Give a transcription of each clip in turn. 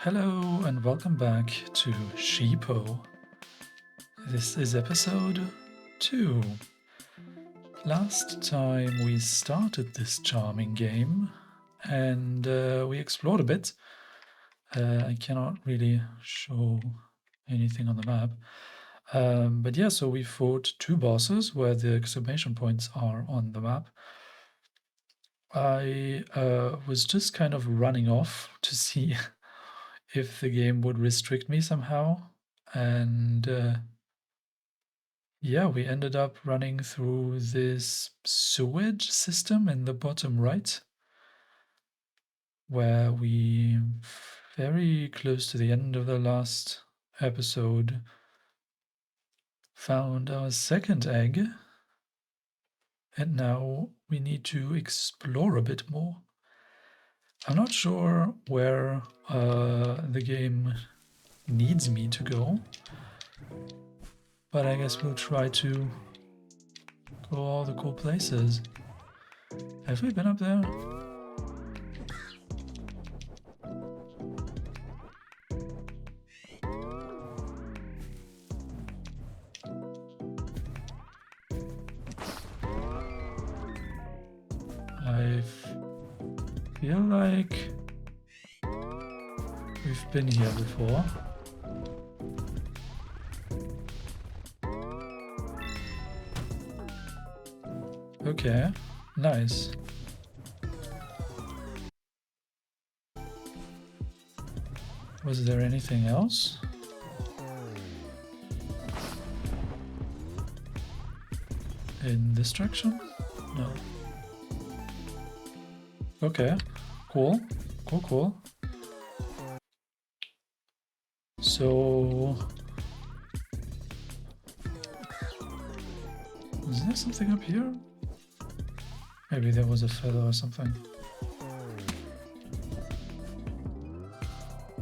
Hello and welcome back to Sheepo. This is episode 2. Last time we started this charming game and we explored a bit. I cannot really show anything on the map. But yeah, so we fought 2 bosses where the exclamation points are on the map. I was just kind of running off to see if the game would restrict me somehow. And yeah, we ended up running through this sewage system in the bottom right, where we, very close to the end of the last episode, found our second egg. And now we need to explore a bit more. I'm not sure where the game needs me to go, but I guess we'll try to go all the cool places. Have we been up there? I feel like we've been here before. Okay, nice. Was there anything else? In this direction? No. Okay, cool. Cool. So... is there something up here? Maybe there was a feather or something.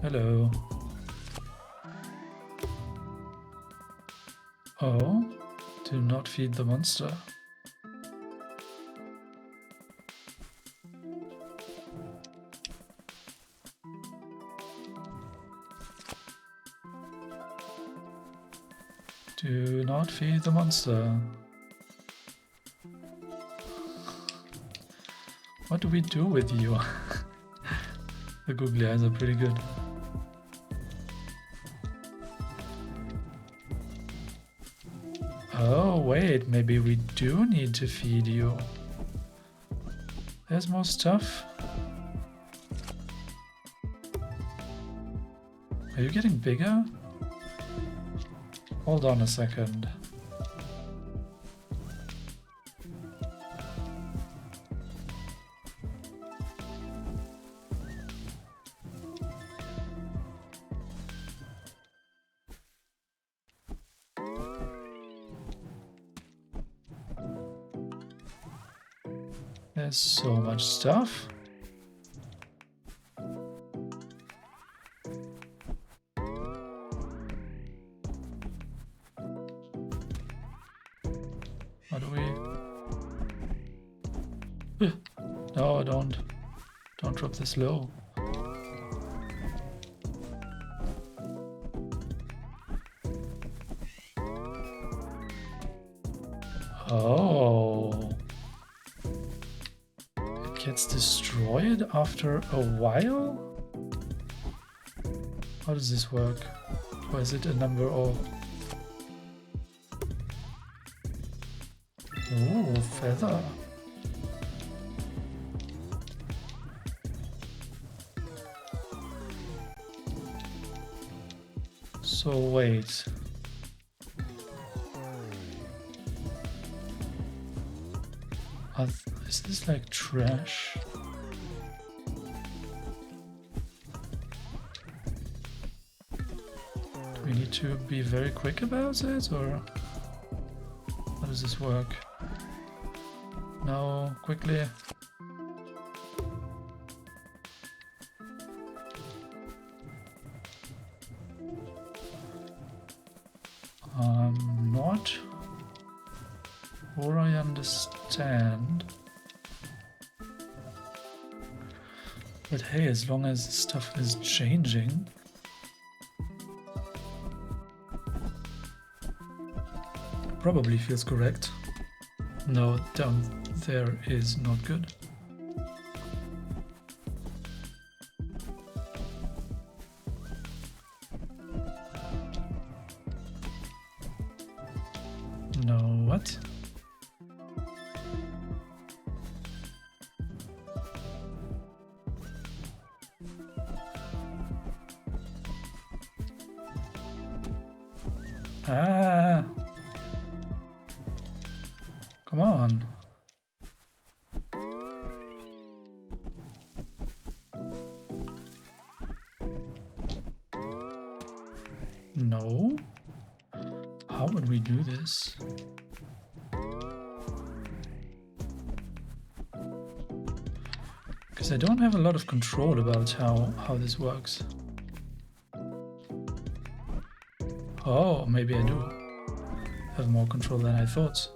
Hello. Oh, do not feed the monster. Do not feed the monster. What do we do with you? The googly eyes are pretty good. Oh, wait, maybe we do need to feed you. There's more stuff. Are you getting bigger? Hold on a second. There's so much stuff. How do we... no, don't drop this low. Oh. It gets destroyed after a while? How does this work? Or is it a number of... ooh, feather. So wait. Is this like trash? Do we need to be very quick about it, or how does this work? No, quickly. I'm not sure I understand. But hey, as long as stuff is changing. Probably feels correct. No, down there is not good. No, what? Ah! Come on. No? How would we do this? Because I don't have a lot of control about how this works. Oh, maybe I do have more control than I thought.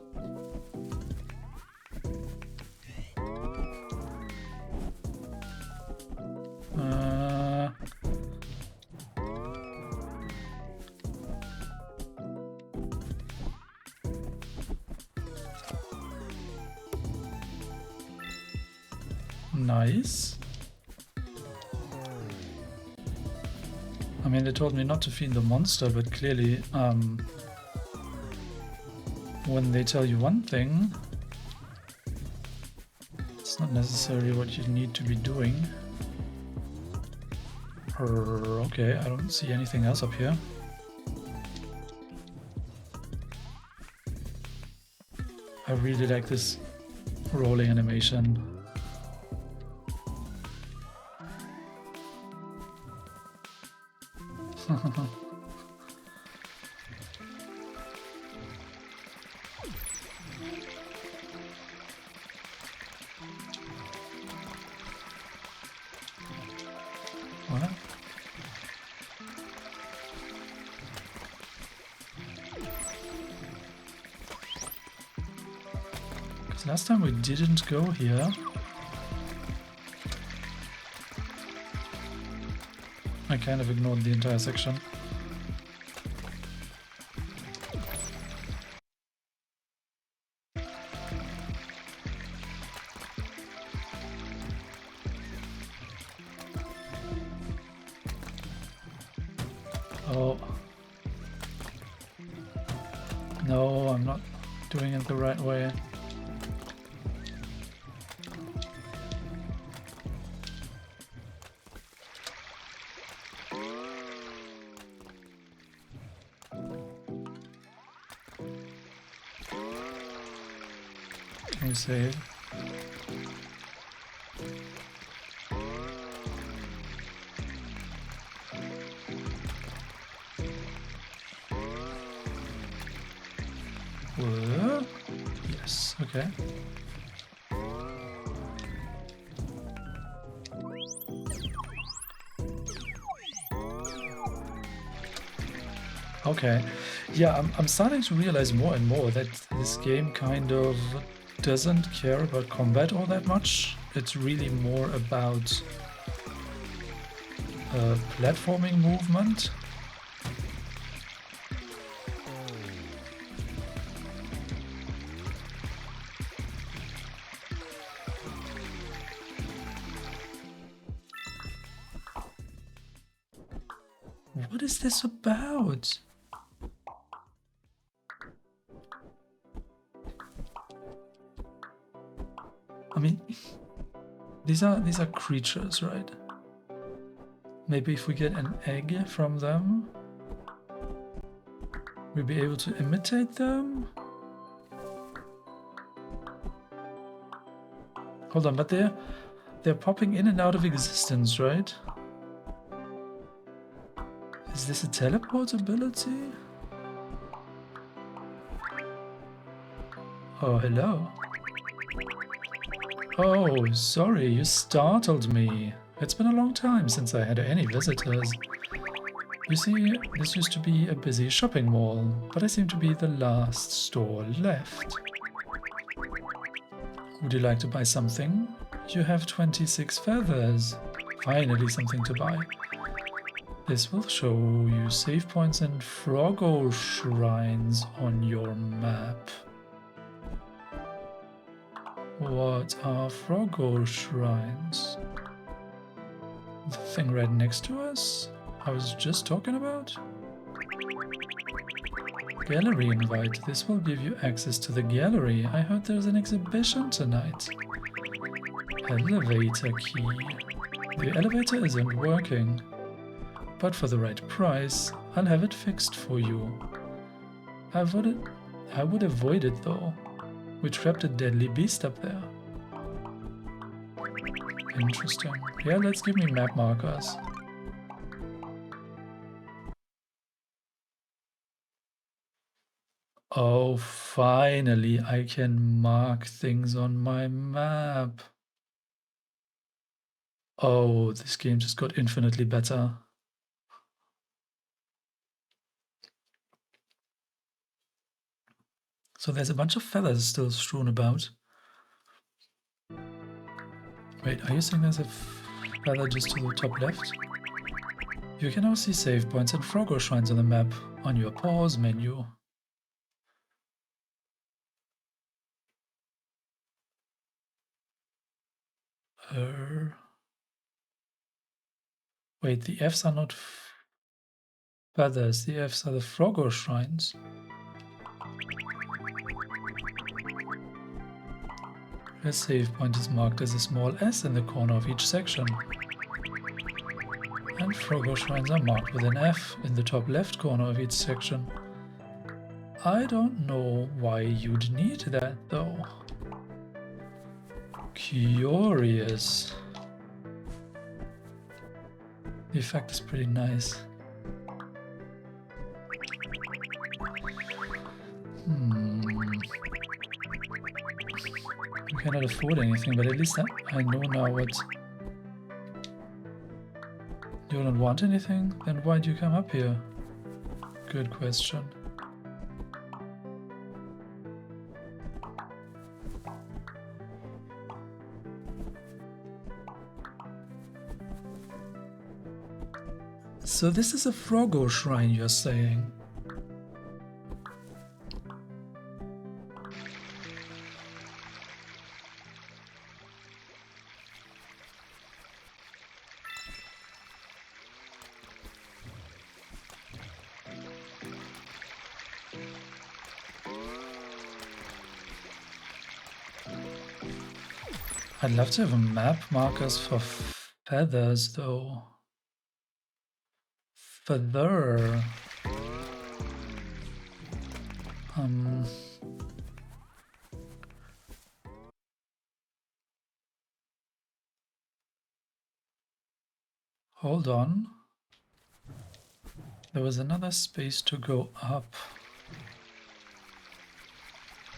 Nice. I mean, they told me not to feed the monster, but clearly, when they tell you one thing, it's not necessarily what you need to be doing. Okay, I don't see anything else up here. I really like this rolling animation. What? Because last time we didn't go here. I kind of ignored the entire section. Oh. No, I'm not doing it the right way. Can we save? Yes, okay. Okay, yeah, I'm starting to realize more and more that this game kind of doesn't care about combat all that much. It's really more about platforming movement. What is this about? I mean, these are creatures, right? Maybe if we get an egg from them, we'll be able to imitate them? Hold on, but they're popping in and out of existence, right? Is this a teleport ability? Oh, hello. Oh, sorry, you startled me. It's been a long time since I had any visitors. You see, this used to be a busy shopping mall, but I seem to be the last store left. Would you like to buy something? You have 26 feathers. finally something to buy. This will show you save points and Froggo shrines on your map. What are Froggo shrines? The thing right next to us? I was just talking about? Gallery invite. This will give you access to the gallery. I heard there's an exhibition tonight. Elevator key. The elevator isn't working, but for the right price, I'll have it fixed for you. I would avoid it though. We trapped a deadly beast up there. Interesting. Yeah, let's give me map markers. Oh, finally I can mark things on my map. Oh, this game just got infinitely better. So there's a bunch of feathers still strewn about. Wait, are you saying there's a feather just to the top left? You can now see save points and Froggo shrines on the map on your pause menu. Wait, the Fs are not feathers, the Fs are the Froggo shrines. A save point is marked as a small S in the corner of each section. And Froggo shrines are marked with an F in the top left corner of each section. I don't know why you'd need that though. Curious. The effect is pretty nice. We cannot afford anything, but at least I know now what... You don't want anything? Then why'd you come up here? Good question. So this is a Froggo shrine, you're saying? I'd love to have map markers for feathers, though. Feather. Hold on. There was another space to go up.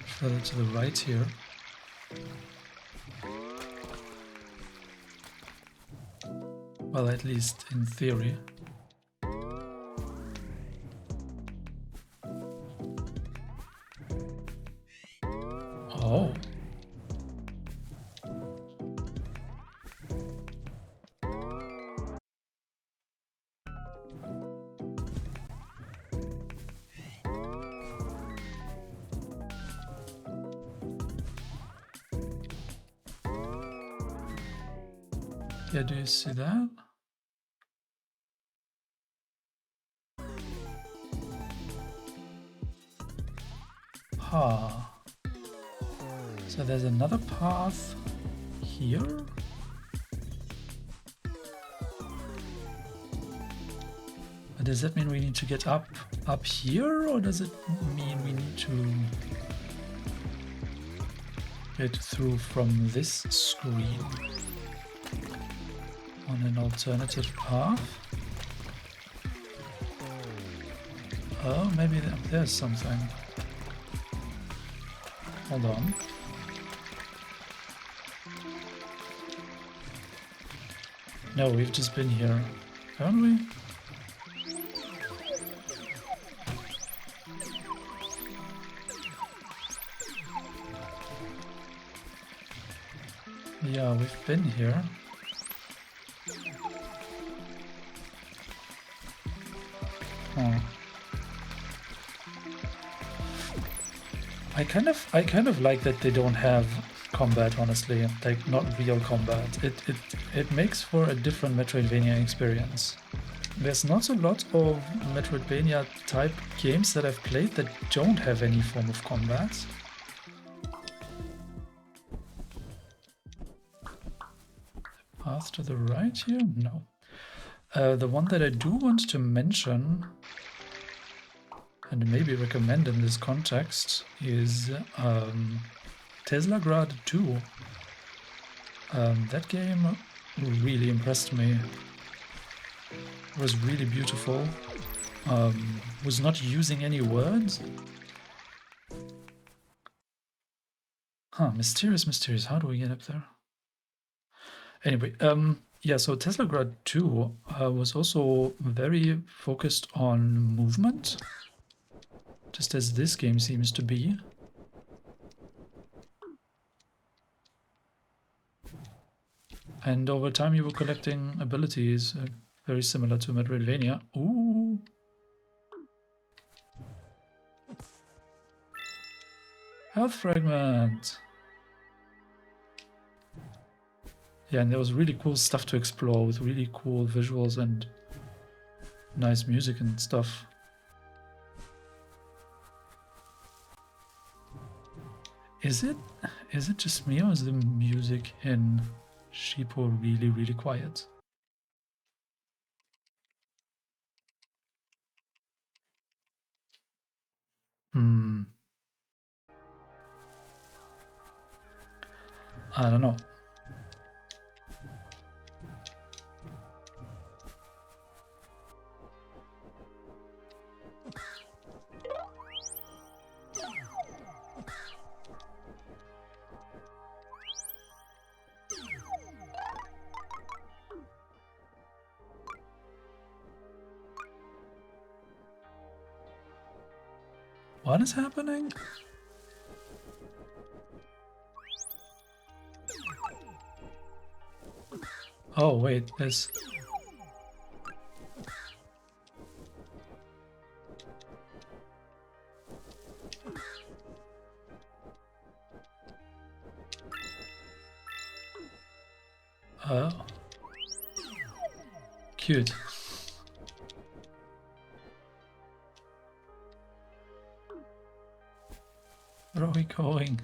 Further to the right here. Well, at least in theory. Oh. Yeah, do you see that? Ha. So there's another path here? But does that mean we need to get up here, or does it mean we need to get through from this screen on an alternative path? Oh, maybe there's something. Hold on. No, we've just been here, haven't we? Yeah, we've been here. Huh. I kind of like that they don't have combat, honestly, like not real combat. It makes for a different Metroidvania experience. There's not a lot of Metroidvania type games that I've played that don't have any form of combat. Path to the right here? No. The one that I do want to mention and maybe recommend in this context is Teslagrad 2. That game really impressed me. It was really beautiful. Was not using any words. Huh, mysterious. How do we get up there? Anyway, yeah, so Teslagrad 2 was also very focused on movement, just as this game seems to be. And over time you were collecting abilities, very similar to Metroidvania. Ooh! Health fragment! Yeah, and there was really cool stuff to explore with really cool visuals and nice music and stuff. Is it just me, or is the music in Sheepo really quiet? I don't know. What is happening? Oh wait, there's... Oh. Cute. Where are we going?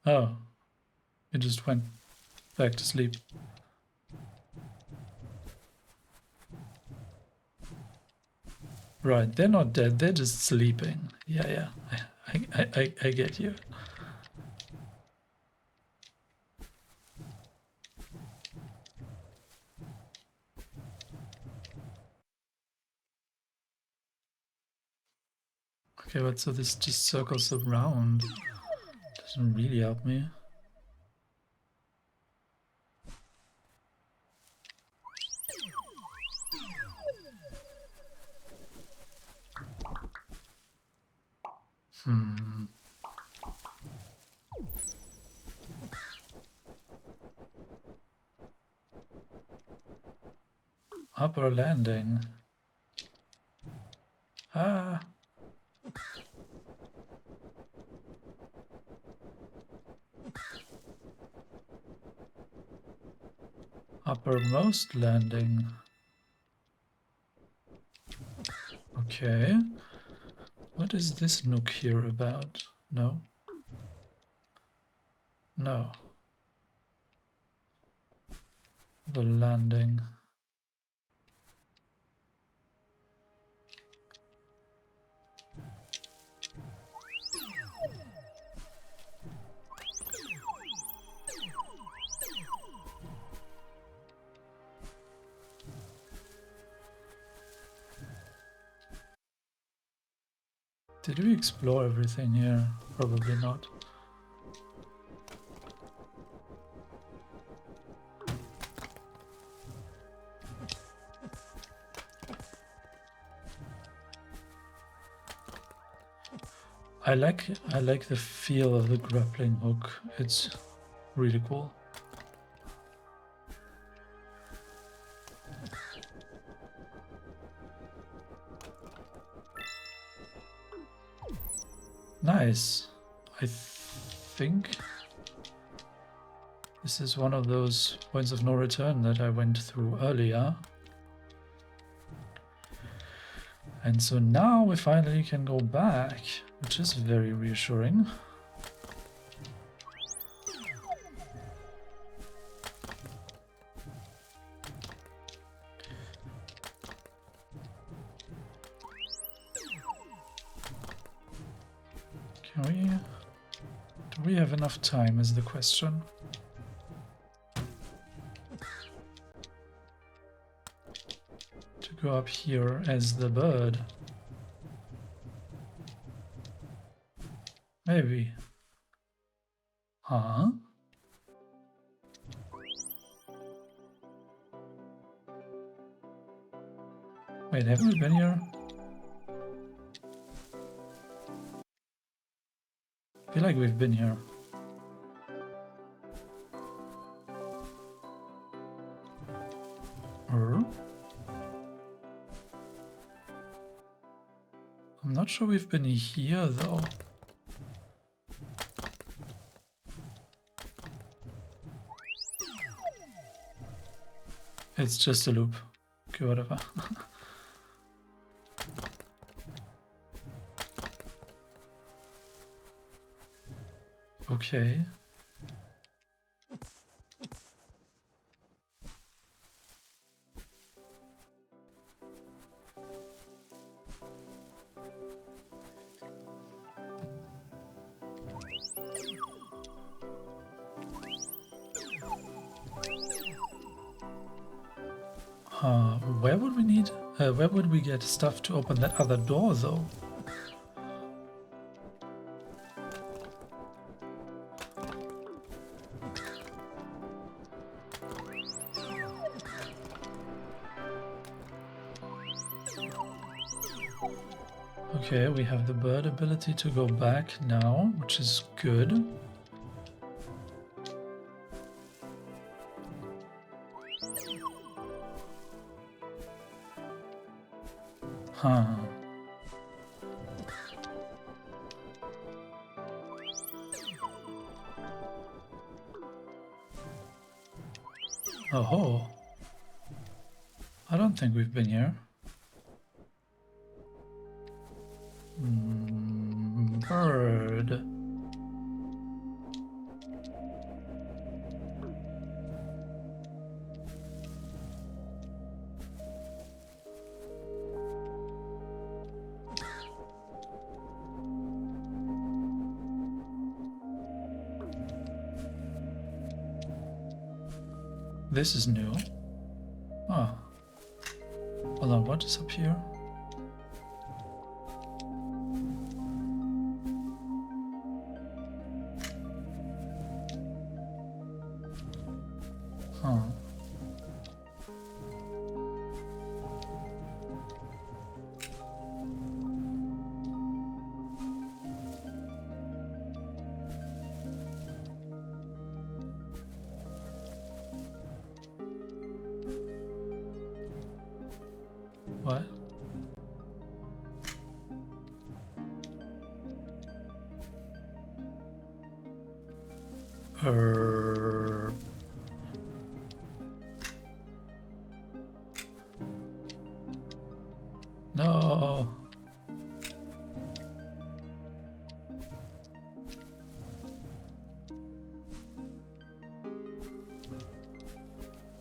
Oh. It just went back to sleep. Right, they're not dead, they're just sleeping. Yeah. I get you. Okay, but so this just circles around. Doesn't really help me. Upper landing. Ah. Uppermost landing. Okay. What is this nook here about? No? No. The landing. Did we explore everything here? Probably not. I like the feel of the grappling hook. It's really cool. Nice. I think this is one of those points of no return that I went through earlier. And so now we finally can go back, which is very reassuring. Do we have enough time is the question. To go up here as the bird. Maybe. Huh? Wait, haven't we been here? I feel like we've been here. I'm not sure we've been here though. It's just a loop. Okay, whatever. Okay. Where would we get stuff to open that other door though? Okay, we have the bird ability to go back now, which is good. Huh. Oh, I don't think we've been here. Bird. This is new. Oh. Hold on, what is up here? Huh. What? No.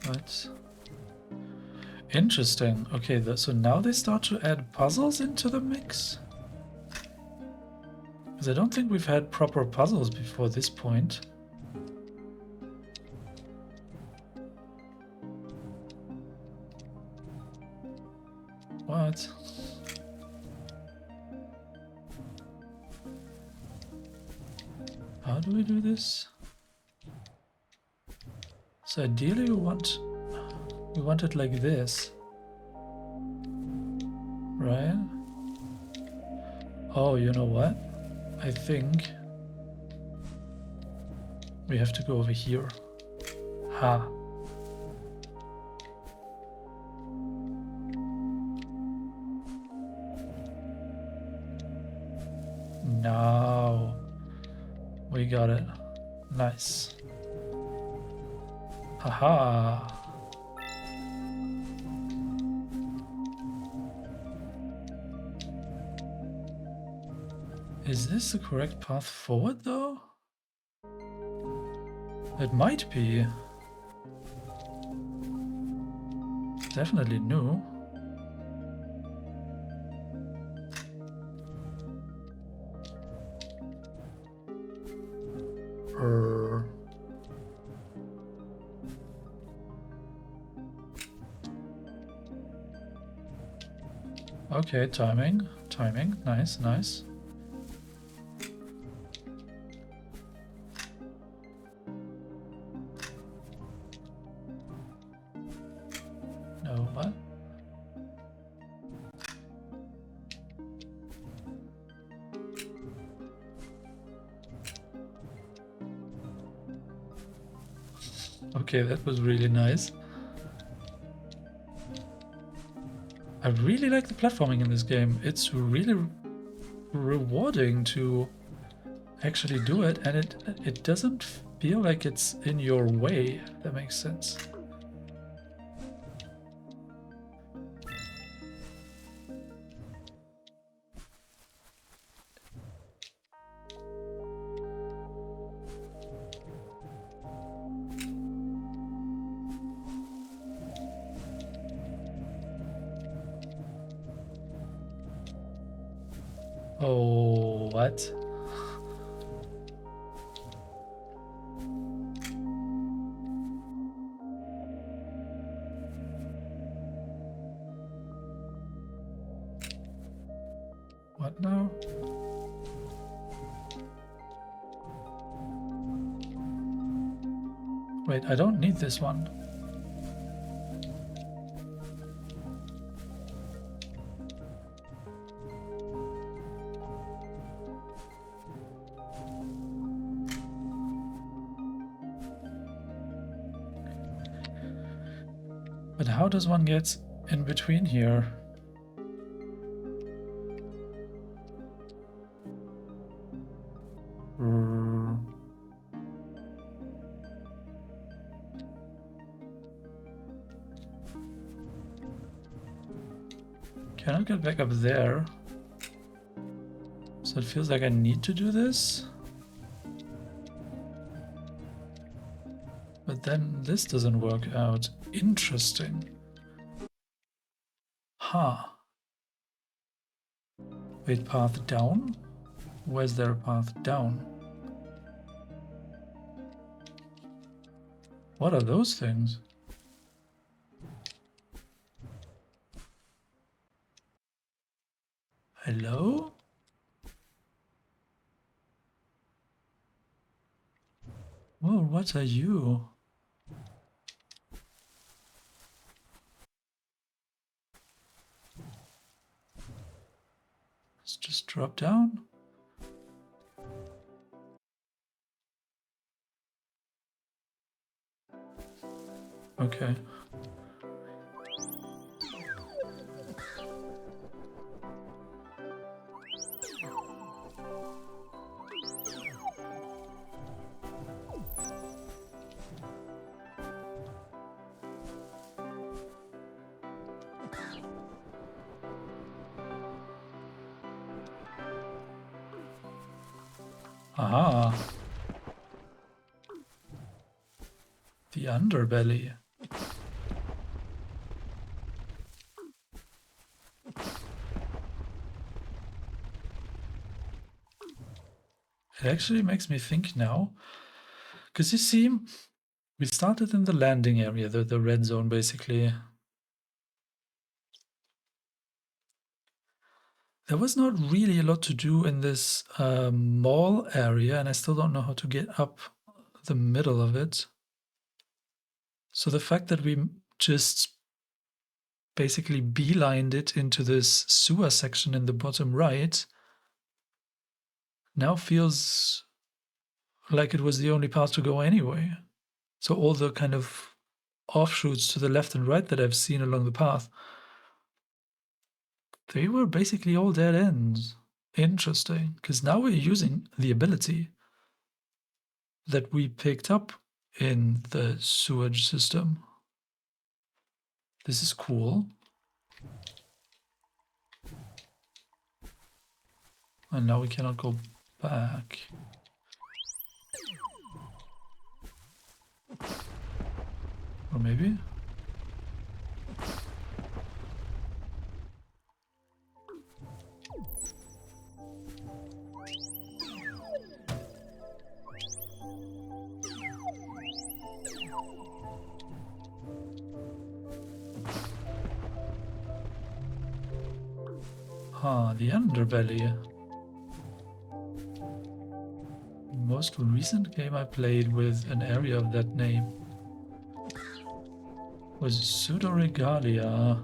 What? Interesting. Okay, so now they start to add puzzles into the mix? Because I don't think we've had proper puzzles before this point. What? How do we do this? So ideally we want it like this. Right? Oh, you know what? I think we have to go over here. Ha. Now we got it. Nice. Haha. Is this the correct path forward though? It might be. Definitely new. Okay, timing. Nice, nice. No, what? Okay, that was really nice. I really like the platforming in this game. It's really rewarding to actually do it, and it doesn't feel like it's in your way, if that makes sense. Oh, what? What now? Wait, I don't need this one. But how does one get in between here? Cannot get back up there. So it feels like I need to do this. But then this doesn't work out. Interesting. Huh. Wait, path down? Where's there a path down? What are those things? Hello? Well, what are you? Let's just drop down. Okay. Aha. The Underbelly. It actually makes me think now. Because you see, we started in the landing area, the red zone basically. There was not really a lot to do in this mall area, and I still don't know how to get up the middle of it. So the fact that we just basically beelined it into this sewer section in the bottom right now feels like it was the only path to go anyway. So all the kind of offshoots to the left and right that I've seen along the path, they were basically all dead ends. Interesting, because now we're using the ability that we picked up in the sewage system. This is cool. And now we cannot go back. Or maybe? Ah, the Underbelly. Most recent game I played with an area of that name was Pseudoregalia.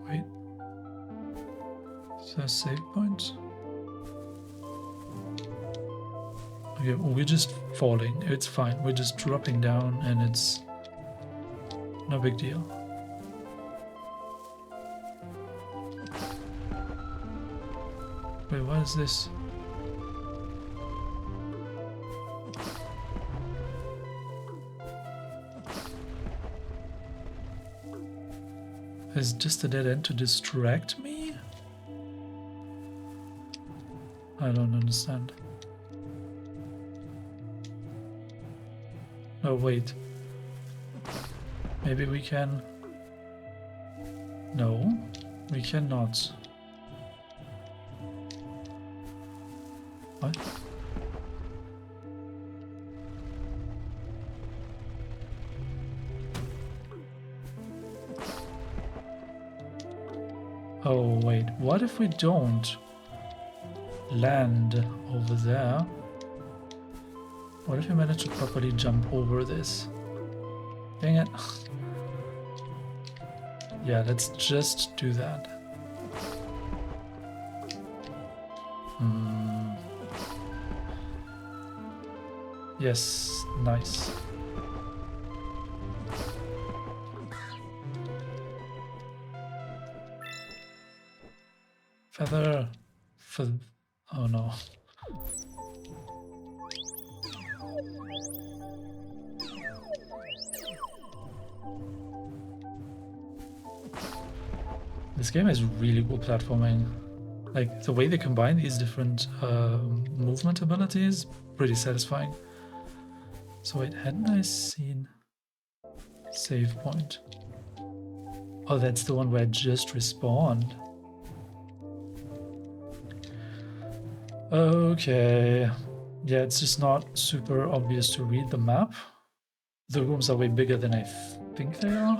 Wait. Is there a save point? Okay, we're just falling. It's fine. We're just dropping down and it's no big deal. Wait, what is this? Is just a dead end to distract me? I don't understand. Oh, wait. Maybe we can... No, we cannot. What? Oh, wait. What if we don't land over there? What if we manage to properly jump over this? Dang it. Yeah, let's just do that. Yes, nice. Feather. Oh no. This game has really cool platforming. Like, the way they combine these different movement abilities, pretty satisfying. So wait, hadn't I seen save point? Oh, that's the one where I just respawned. Okay. Yeah, it's just not super obvious to read the map. The rooms are way bigger than I think they are.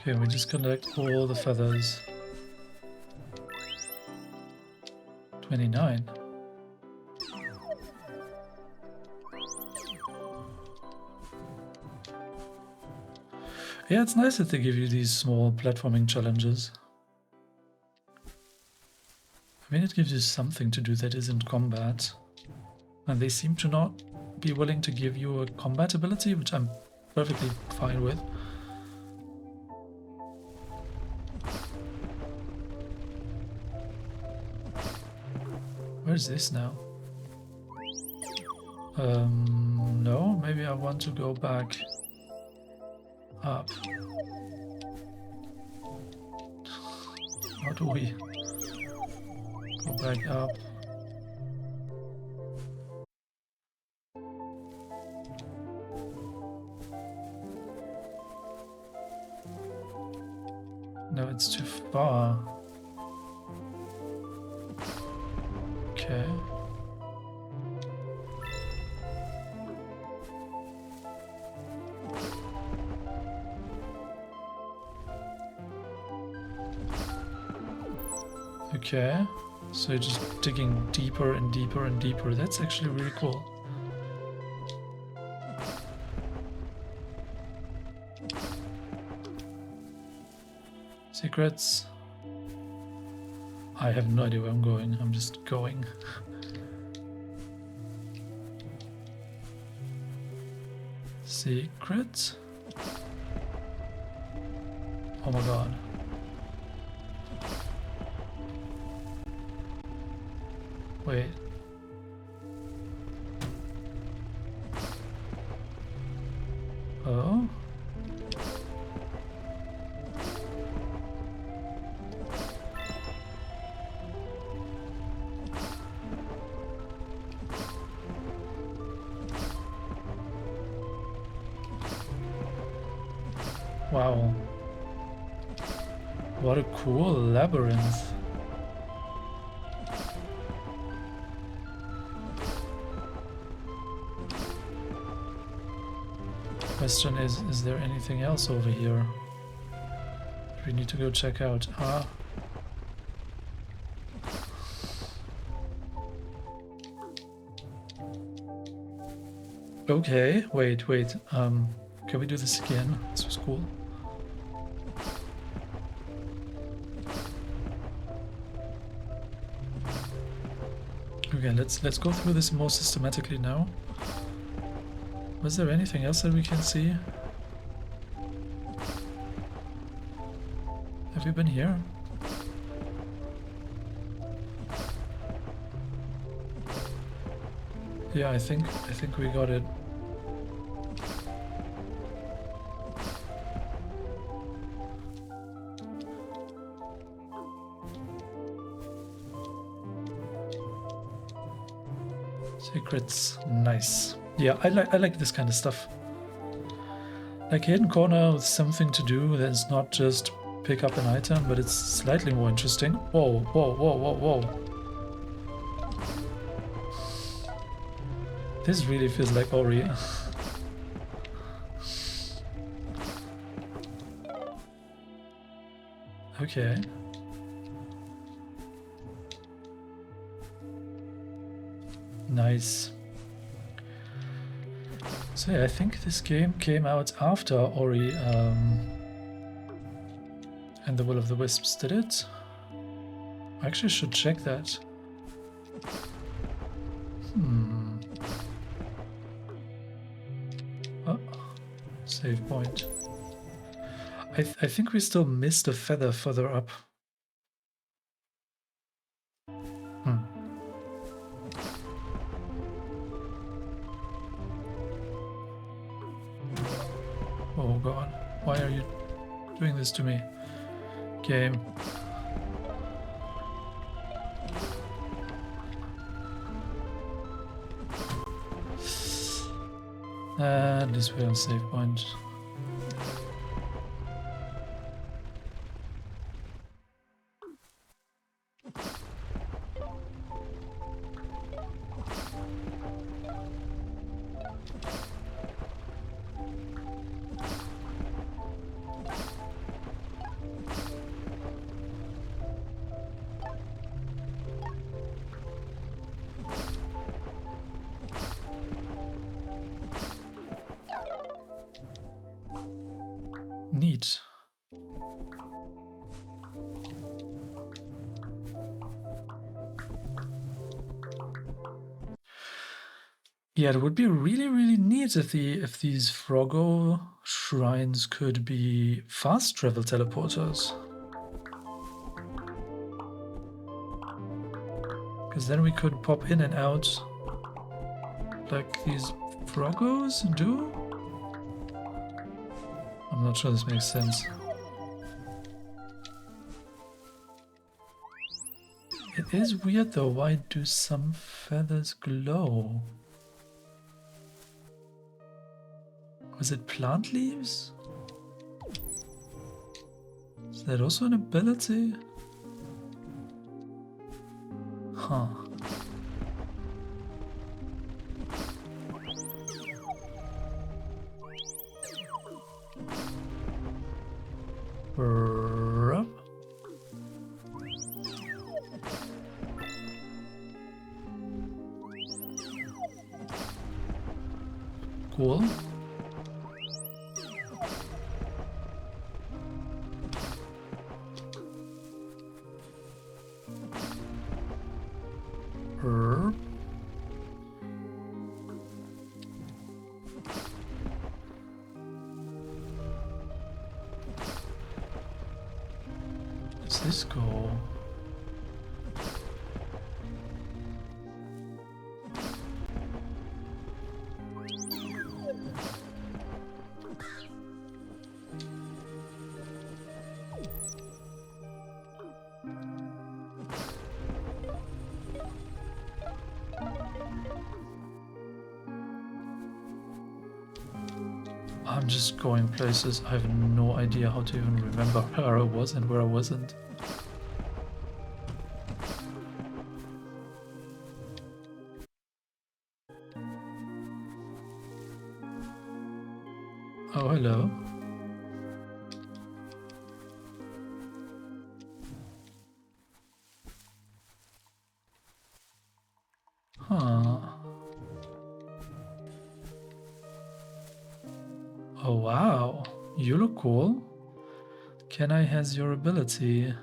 Okay, we just collect all the feathers. 29. Yeah, it's nice that they give you these small platforming challenges. I mean, it gives you something to do that isn't combat. And they seem to not be willing to give you a combat ability, which I'm perfectly fine with. Where's this now? No, maybe I want to go back up. How do we go back up? No, it's too far. Okay. Okay, so you're just digging deeper and deeper and deeper. That's actually really cool. Secrets. I have no idea where I'm going. I'm just going. Secret. Oh my god. Wait. Oh? Wow. What a cool labyrinth. Question is there anything else over here? We need to go check out. Ah. Okay, wait. Can we do this again? This was cool. Okay, let's go through this more systematically now. Was there anything else that we can see? Have you been here? Yeah, I think we got it. Secrets, nice. Yeah, I like this kind of stuff. Like hidden corner with something to do that's not just pick up an item, but it's slightly more interesting. Whoa, whoa, whoa, whoa, whoa. This really feels like Ori. Okay. Nice. So yeah, I think this game came out after Ori and the Will of the Wisps, did it? I actually should check that. Oh, save point. I think we still missed a feather further up. Oh god, why are you doing this to me? Game. And this way on save point. Neat. Yeah, it would be really neat if these Froggo shrines could be fast travel teleporters. Because then we could pop in and out like these Froggos do. I'm not sure this makes sense. It is weird though, why do some feathers glow? Was it plant leaves? Is that also an ability? Huh. cool. Herb. Does this go? I'm just going places. I have no idea how to even remember where I was and where I wasn't. Oh, hello. Huh. Oh, wow. You look cool. Can I has your ability?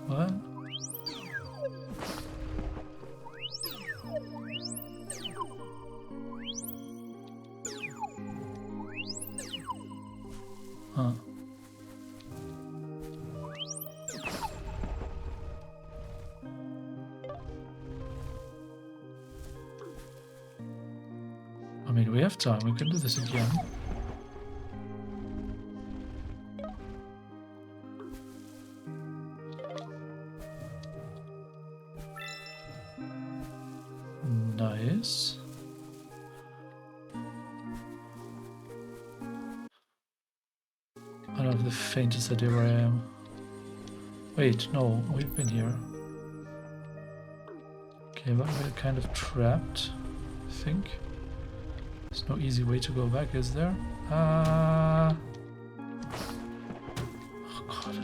What? Huh. I mean, we have time. We can do this again. Nice. I don't have the faintest idea where I am. Wait, no, we've been here. Okay, but we're kind of trapped, I think. There's no easy way to go back, is there? Oh god.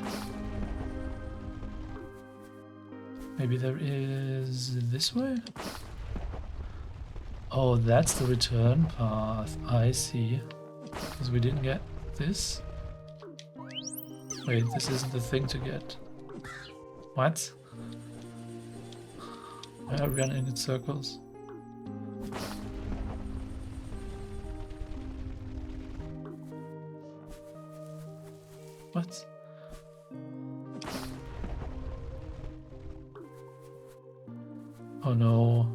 Maybe there is this way? Oh, that's the return path. I see. Because we didn't get this. Wait, this isn't the thing to get. What? I ran in circles. What? Oh no.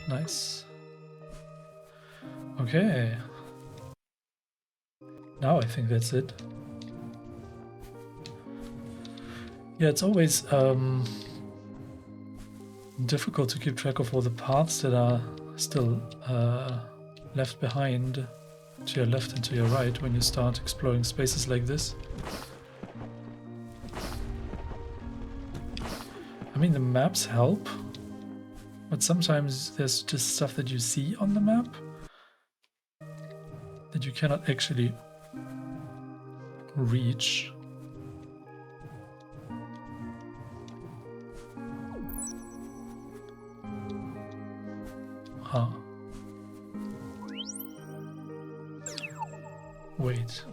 Nice. Okay. Now I think that's it. Yeah, it's always difficult to keep track of all the paths that are still left behind to your left and to your right when you start exploring spaces like this. I mean, the maps help, but sometimes there's just stuff that you see on the map that you cannot actually reach. Huh. Wait.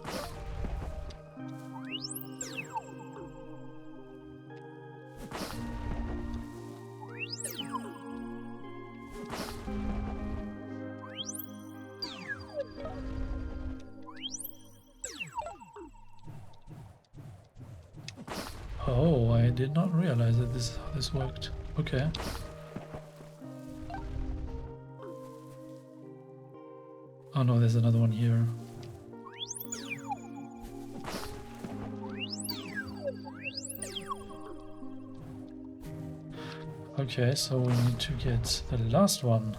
Oh, I did not realize that this is how this worked. Okay. Oh no, there's another one here. Okay, so we need to get the last one.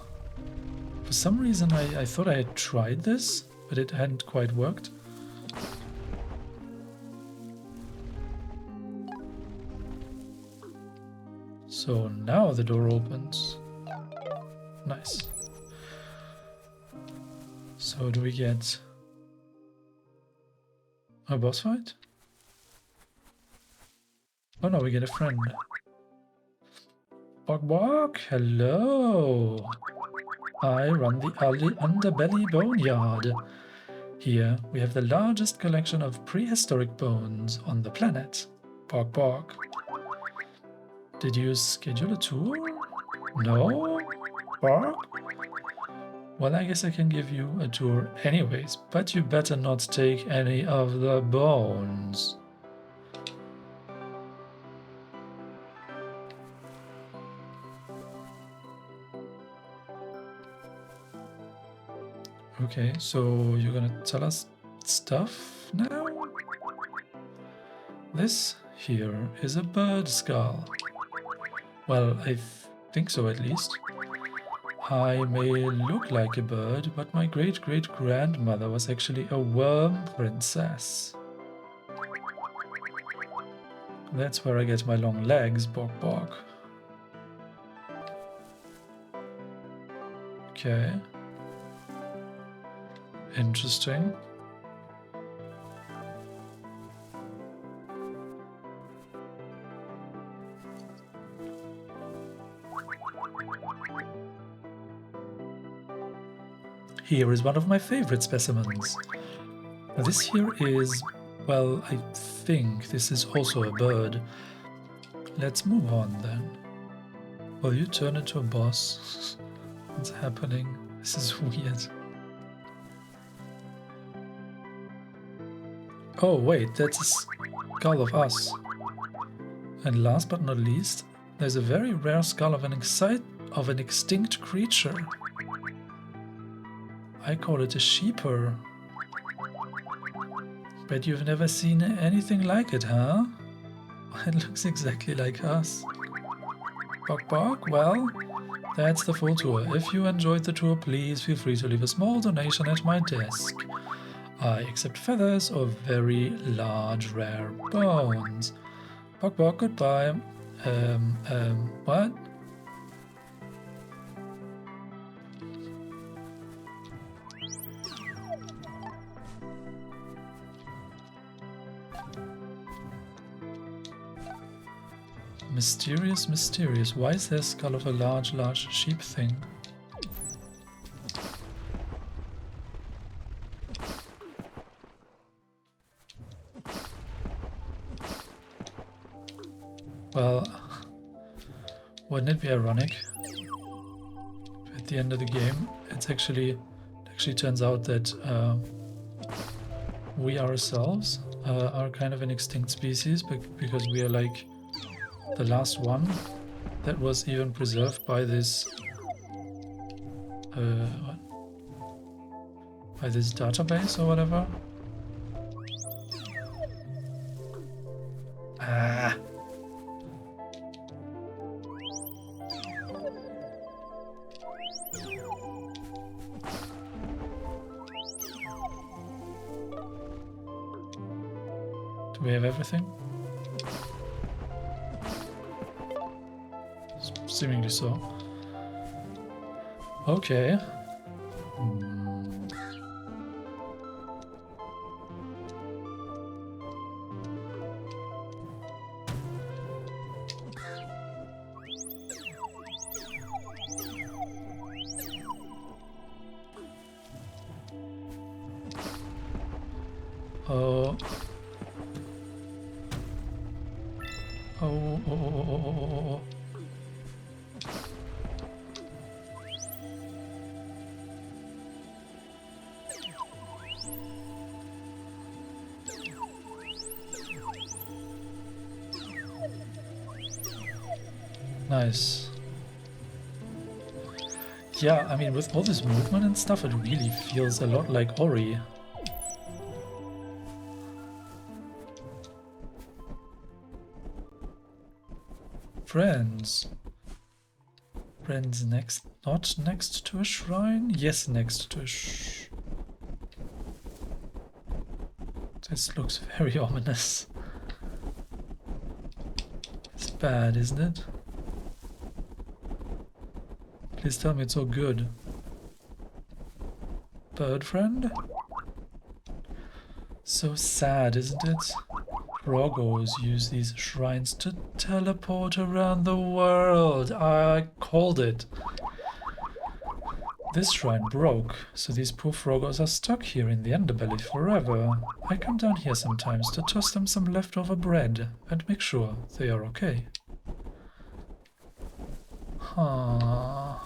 For some reason I thought I had tried this, but it hadn't quite worked. So now the door opens. Nice. So do we get a boss fight? Oh no, we get a friend. Bok Bok, hello. I run the Underbelly Boneyard. Here we have the largest collection of prehistoric bones on the planet. Bok Bok. Did you schedule a tour? No? Bok? Well, I guess I can give you a tour anyways, but you better not take any of the bones. Okay, so you're gonna tell us stuff now? This here is a bird skull. Well, I think so at least. I may look like a bird, but my great-great-grandmother was actually a worm princess. That's where I get my long legs, Bok Bok. Okay. Interesting. Here is one of my favorite specimens. This here is, well, I think this is also a bird. Let's move on then. Will you turn into a boss? What's happening? This is weird. Oh wait, that's a skull of us. And last but not least, there's a very rare skull of an extinct creature. I call it a Sheepo. Bet you've never seen anything like it, huh? It looks exactly like us. Bok Bok, well, that's the full tour. If you enjoyed the tour, please feel free to leave a small donation at my desk. I accept feathers or very large rare bones. Bok Bok, goodbye. What? Mysterious, mysterious. Why is there a skull of a large sheep thing? Well, wouldn't it be ironic? At the end of the game, it actually turns out that we ourselves are kind of an extinct species, because we are like the last one that was even preserved by this database or whatever. Ah. Do we have everything? Seemingly so. Okay. Oh. Oh. Nice. Yeah, I mean, with all this movement and stuff, it really feels a lot like Ori. Friends. Brand's next, not next to a shrine? Yes, next to a This looks very ominous. It's bad, isn't it? Please tell me it's all good. Bird friend? So sad, isn't it? Roggos use these shrines to teleport around the world. I called it. This shrine broke, so these poor Froggos are stuck here in the Underbelly forever. I come down here sometimes to toss them some leftover bread and make sure they are okay. Huh.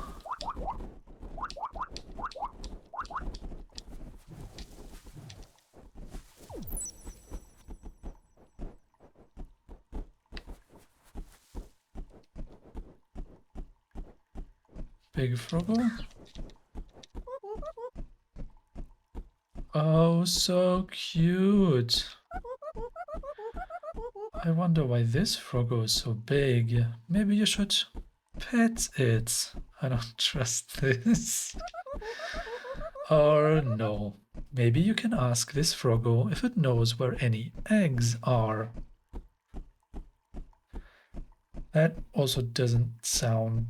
Big Froggo? Oh, so cute. I wonder why this Froggo is so big. Maybe you should pet it. I don't trust this. Or no. Maybe you can ask this Froggo if it knows where any eggs are. That also doesn't sound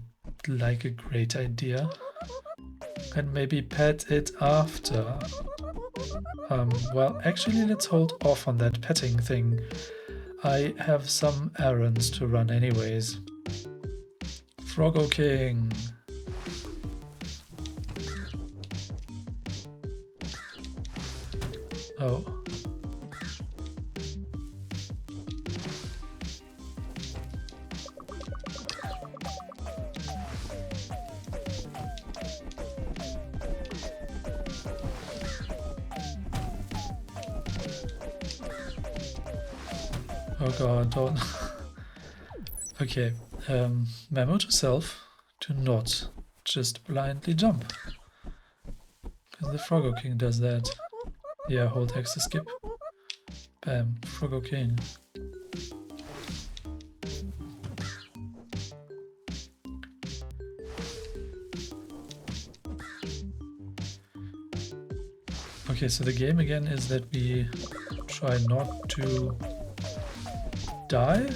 like a great idea. And maybe pet it after. Well, actually, let's hold off on that petting thing. I have some errands to run anyways. Froggo King. Oh. Oh god, don't. Okay, memo to self, to not just blindly jump. Because the Froggo King does that. Yeah, hold X to skip. Bam, Froggo King. Okay, so the game again is that we try not to die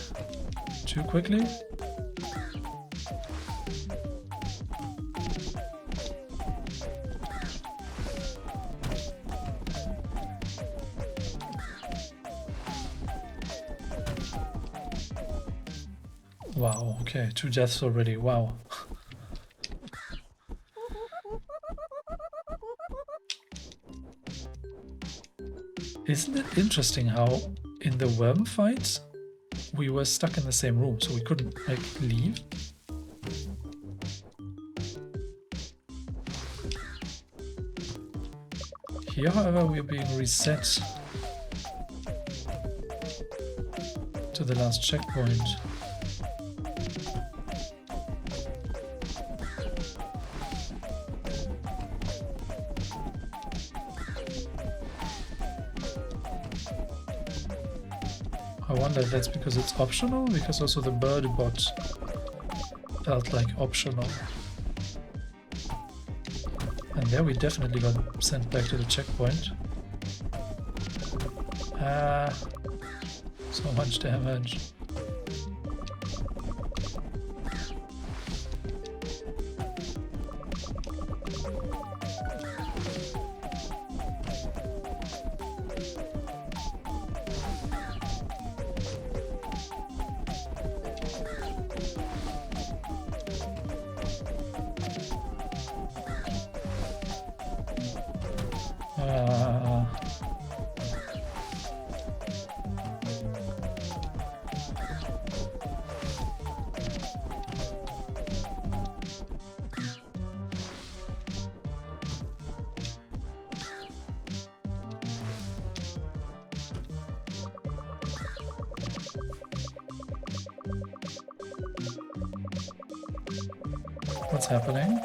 too quickly. Wow, okay, 2 deaths already, wow. Isn't it interesting how in the worm fight we were stuck in the same room, so we couldn't like leave? Here, however, we are being reset to the last checkpoint. I wonder if that's because it's optional, because also the bird bot felt like optional. And there we definitely got sent back to the checkpoint. Ah, so much damage. What's happening?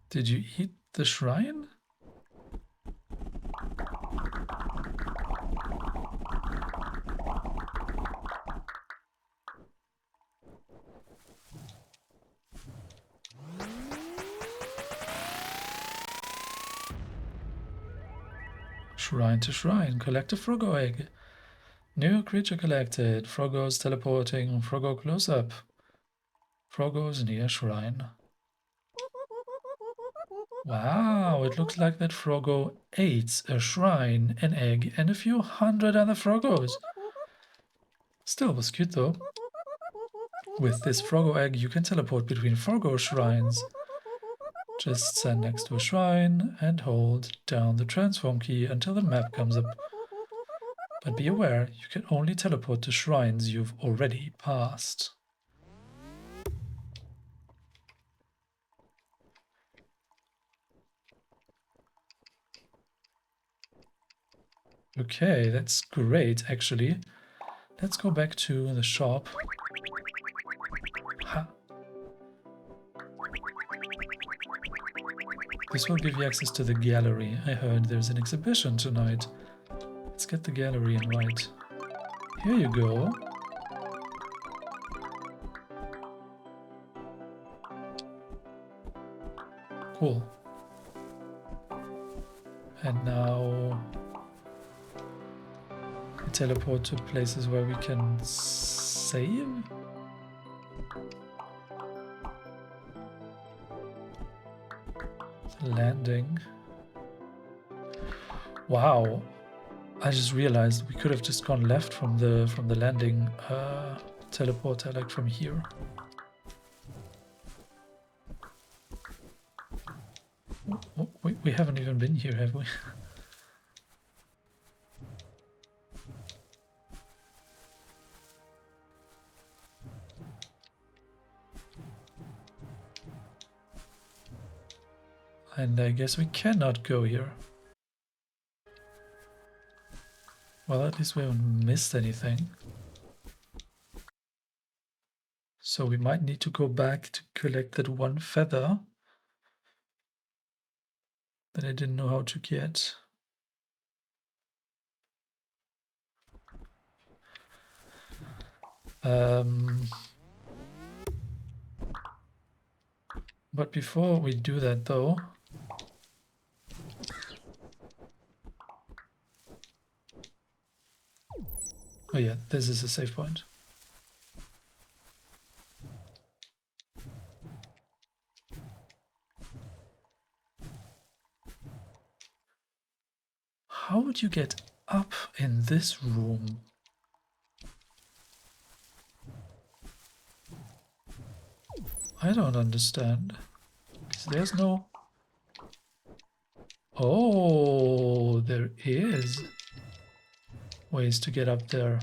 Did you eat the shrine? Shrine to shrine. Collect a Froggo egg. New creature collected. Froggo's teleporting. Froggo close up. Froggo's near shrine. Wow, it looks like that Froggo ate a shrine, an egg, and a few hundred other Froggos. Still was cute though. With this Froggo egg, you can teleport between Froggo shrines. Just stand next to a shrine and hold down the transform key until the map comes up. But be aware, you can only teleport to shrines you've already passed. Okay, that's great actually. Let's go back to the shop. Ha. This will give you access to the gallery. I heard there's an exhibition tonight. Let's get the gallery invite. Here you go. Cool. And now we teleport to places where we can save. The landing. Wow. I just realized we could have just gone left from the landing teleporter, like from here. Oh, we haven't even been here, have we? And I guess we cannot go here. Well, at least we haven't missed anything. So we might need to go back to collect that one feather that I didn't know how to get. But before we do that though, oh yeah, this is a save point. How would you get up in this room? I don't understand. 'Cause there's no... Oh, there is ways to get up there.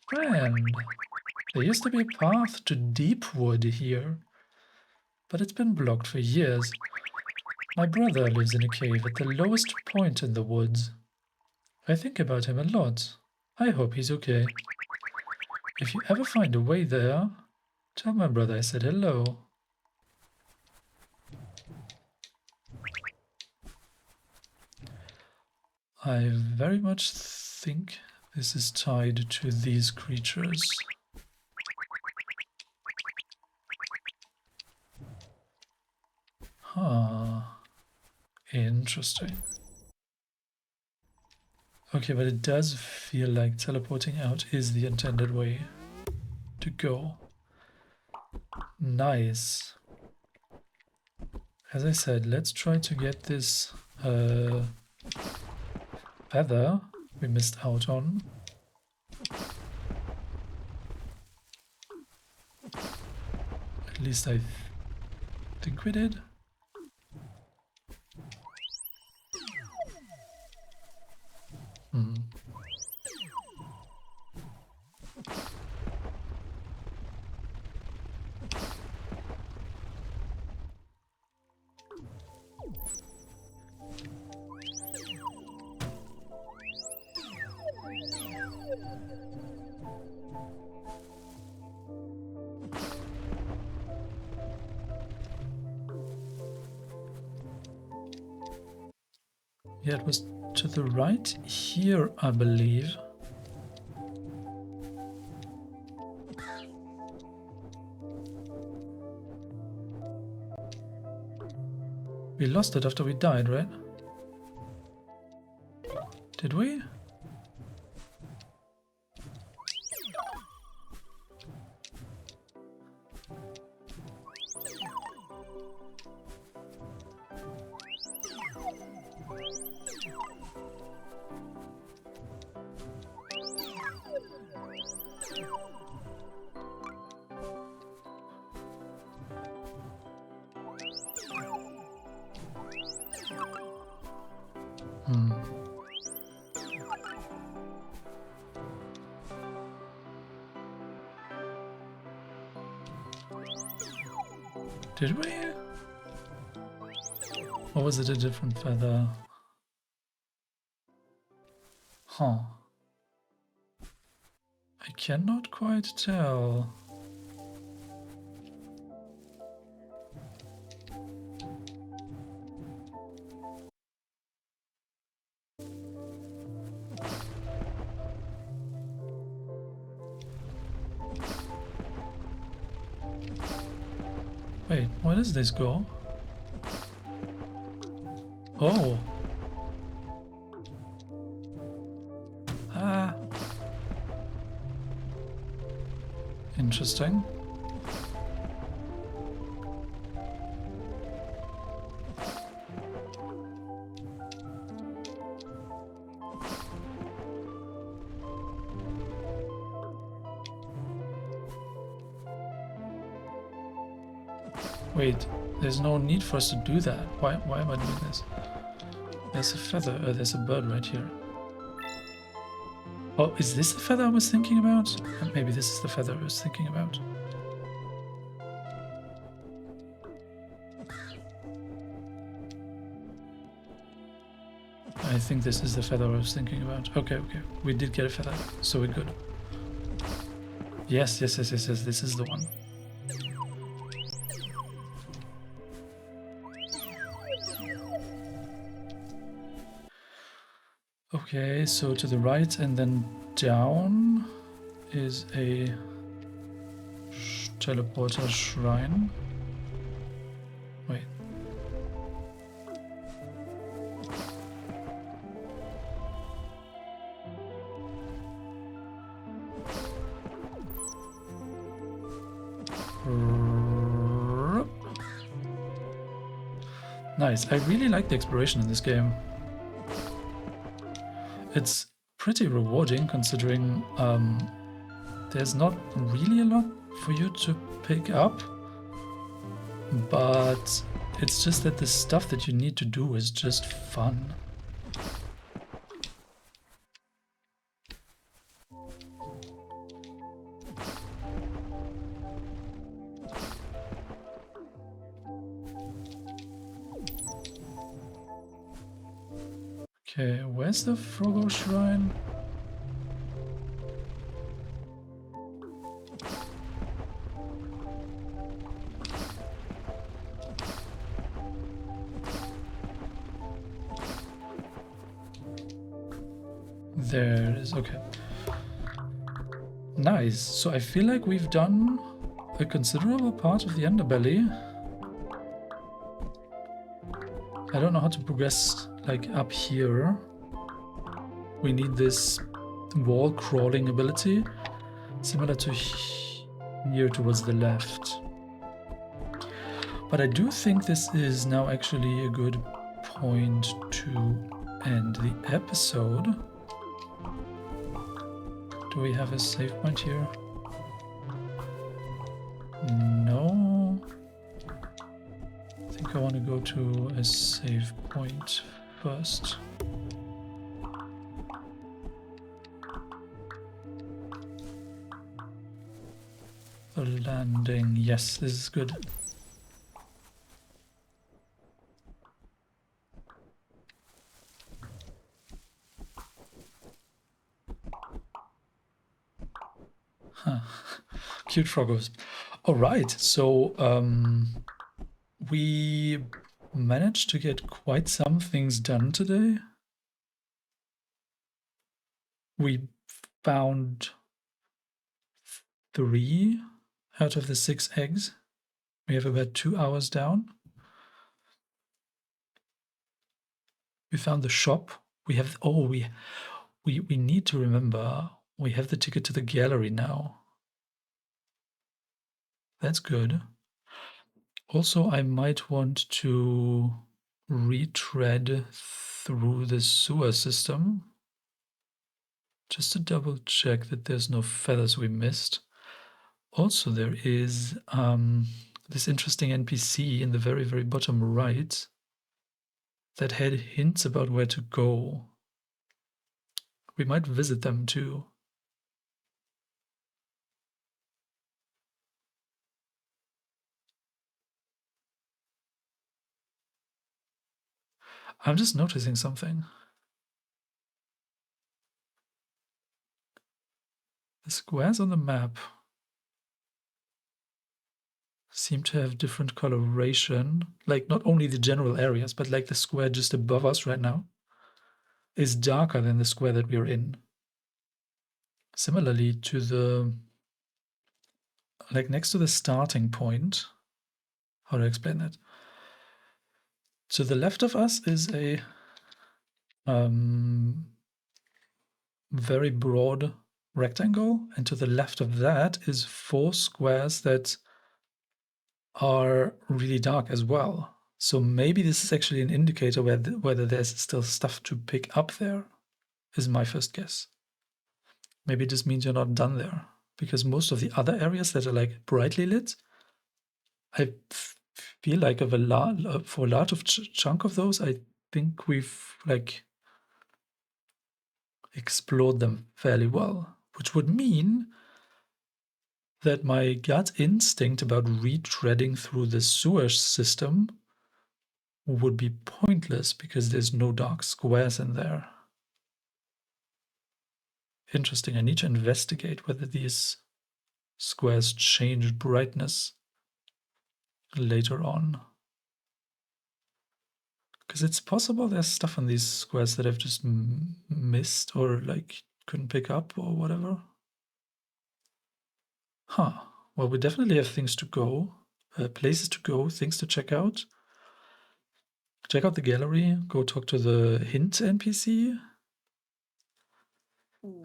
Friend, there used to be a path to Deepwood here, but it's been blocked for years. My brother lives in a cave at the lowest point in the woods. I think about him a lot. I hope he's okay. If you ever find a way there, tell my brother I said hello. I very much think this is tied to these creatures. Huh. Interesting. Okay, but it does feel like teleporting out is the intended way to go. Nice. As I said, let's try to get this feather we missed out on. At least I think we did. Yeah, it was to the right here, I believe. We lost it after we died, right? Did we? Did we? Or was it a different feather? Huh. I cannot quite tell. Wait, where does this go? Oh. Ah. Interesting. Wait, there's no need for us to do that. Why am I doing this? There's a feather, there's a bird right here. Oh, is this the feather I was thinking about? Maybe this is the feather I was thinking about. I think this is the feather I was thinking about. Okay, okay. We did get a feather, so we're good. Yes, this is the one. Okay, so to the right and then down is a teleporter shrine. Wait. Nice. I really like the exploration in this game. It's pretty rewarding considering there's not really a lot for you to pick up, but it's just that the stuff that you need to do is just fun. Okay, where's the Frogo Shrine? There it is, okay. Nice, so I feel like we've done a considerable part of the Underbelly. I don't know how to progress like up here. We need this wall crawling ability, similar to here towards the left. But I do think this is now actually a good point to end the episode. Do we have a save point here? No. I think I want to go to a save point first. The landing. Yes, this is good. Huh. Cute froggos. All right, so we managed to get quite some things done today. We found 3 out of the 6 eggs. We have about 2 hours down. We found the shop. We have, oh, we need to remember we have the ticket to the gallery now. That's good. Also, I might want to retread through the sewer system just to double check that there's no feathers we missed. Also, there is this interesting NPC in the very, very bottom right that had hints about where to go. We might visit them too. I'm just noticing something. The squares on the map seem to have different coloration. Like not only the general areas, but like the square just above us right now is darker than the square that we're in. Similarly to the, like next to the starting point, how do I explain that? To the left of us is a very broad rectangle, and to the left of that is 4 squares that are really dark as well. So maybe this is actually an indicator whether there's still stuff to pick up there, is my first guess. Maybe this means you're not done there, because most of the other areas that are like brightly lit, I feel like for a large chunk of those, I think we've like explored them fairly well, which would mean that my gut instinct about retreading through the sewer system would be pointless because there's no dark squares in there. Interesting. I need to investigate whether these squares change brightness later on. Because it's possible there's stuff on these squares that I've just missed or like couldn't pick up or whatever. Huh. Well, we definitely have things to go, places to go, things to check out. Check out the gallery, go talk to the hint NPC.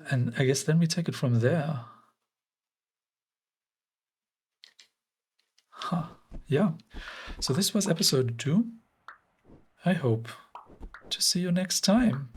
And I guess then we take it from there. Huh. Yeah. So this was episode 2. I hope to see you next time.